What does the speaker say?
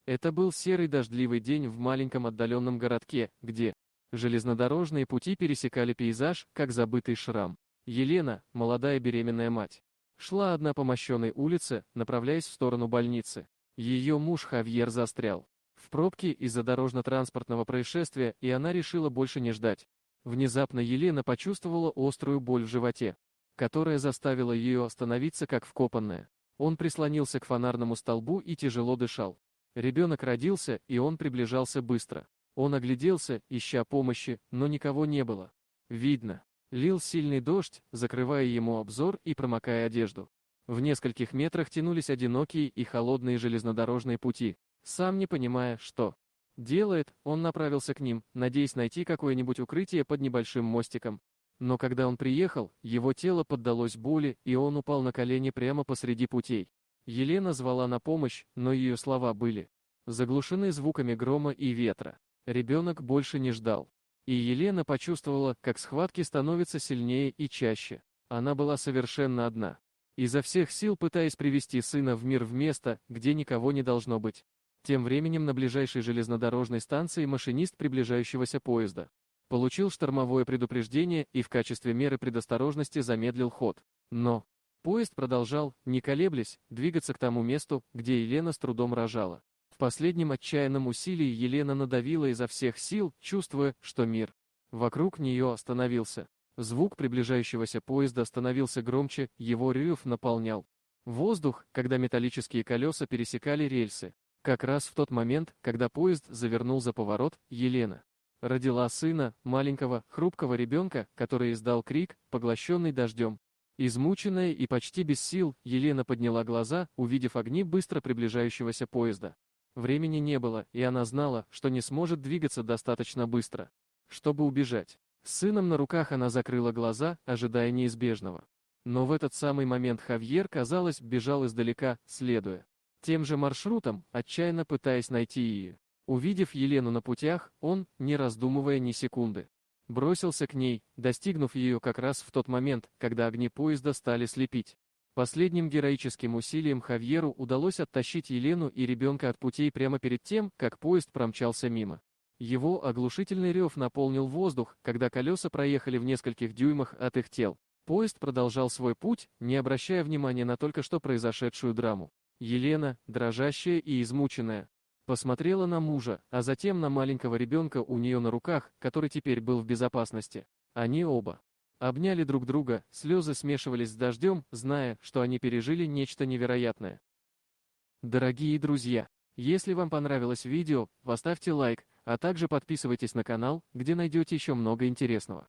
Это был серый дождливый день в маленьком отдаленном городке, где железнодорожные пути пересекали пейзаж, как забытый шрам. Елена, молодая беременная мать, шла одна по мощенной улице, направляясь в сторону больницы. Ее муж Хавьер застрял в пробке из-за дорожно-транспортного происшествия, и она решила больше не ждать. Внезапно Елена почувствовала острую боль в животе, которая заставила ее остановиться как вкопанная. Он прислонился к фонарному столбу и тяжело дышал. Ребенок родился, и он приближался быстро. Он огляделся, ища помощи, но никого не было. Видно, лил сильный дождь, закрывая ему обзор и промокая одежду. В нескольких метрах тянулись одинокие и холодные железнодорожные пути. Сам не понимая, что делает, он направился к ним, надеясь найти какое-нибудь укрытие под небольшим мостиком. Но когда он приехал, его тело поддалось боли, и он упал на колени прямо посреди путей. Елена звала на помощь, но ее слова были заглушены звуками грома и ветра. Ребенок больше не ждал. И Елена почувствовала, как схватки становятся сильнее и чаще. Она была совершенно одна. Изо всех сил пытаясь привести сына в мир в место, где никого не должно быть. Тем временем на ближайшей железнодорожной станции машинист приближающегося поезда получил штормовое предупреждение и в качестве меры предосторожности замедлил ход. Но поезд продолжал, не колеблясь, двигаться к тому месту, где Елена с трудом рожала. В последнем отчаянном усилии Елена надавила изо всех сил, чувствуя, что мир вокруг нее остановился. Звук приближающегося поезда становился громче, его рев наполнял воздух, когда металлические колеса пересекали рельсы. Как раз в тот момент, когда поезд завернул за поворот, Елена родила сына, маленького, хрупкого ребенка, который издал крик, поглощенный дождем. Измученная и почти без сил, Елена подняла глаза, увидев огни быстро приближающегося поезда. Времени не было, и она знала, что не сможет двигаться достаточно быстро, чтобы убежать. С сыном на руках она закрыла глаза, ожидая неизбежного. Но в этот самый момент Хавьер, казалось, бежал издалека, следуя тем же маршрутом, отчаянно пытаясь найти ее. Увидев Елену на путях, он, не раздумывая ни секунды, бросился к ней, достигнув ее как раз в тот момент, когда огни поезда стали слепить. Последним героическим усилием Хавьеру удалось оттащить Елену и ребенка от путей прямо перед тем, как поезд промчался мимо. Его оглушительный рев наполнил воздух, когда колеса проехали в нескольких дюймах от их тел. Поезд продолжал свой путь, не обращая внимания на только что произошедшую драму. Елена, дрожащая и измученная, посмотрела на мужа, а затем на маленького ребенка у нее на руках, который теперь был в безопасности. Они оба обняли друг друга, слезы смешивались с дождем, зная, что они пережили нечто невероятное. Дорогие друзья, если вам понравилось видео, поставьте лайк, а также подписывайтесь на канал, где найдете еще много интересного.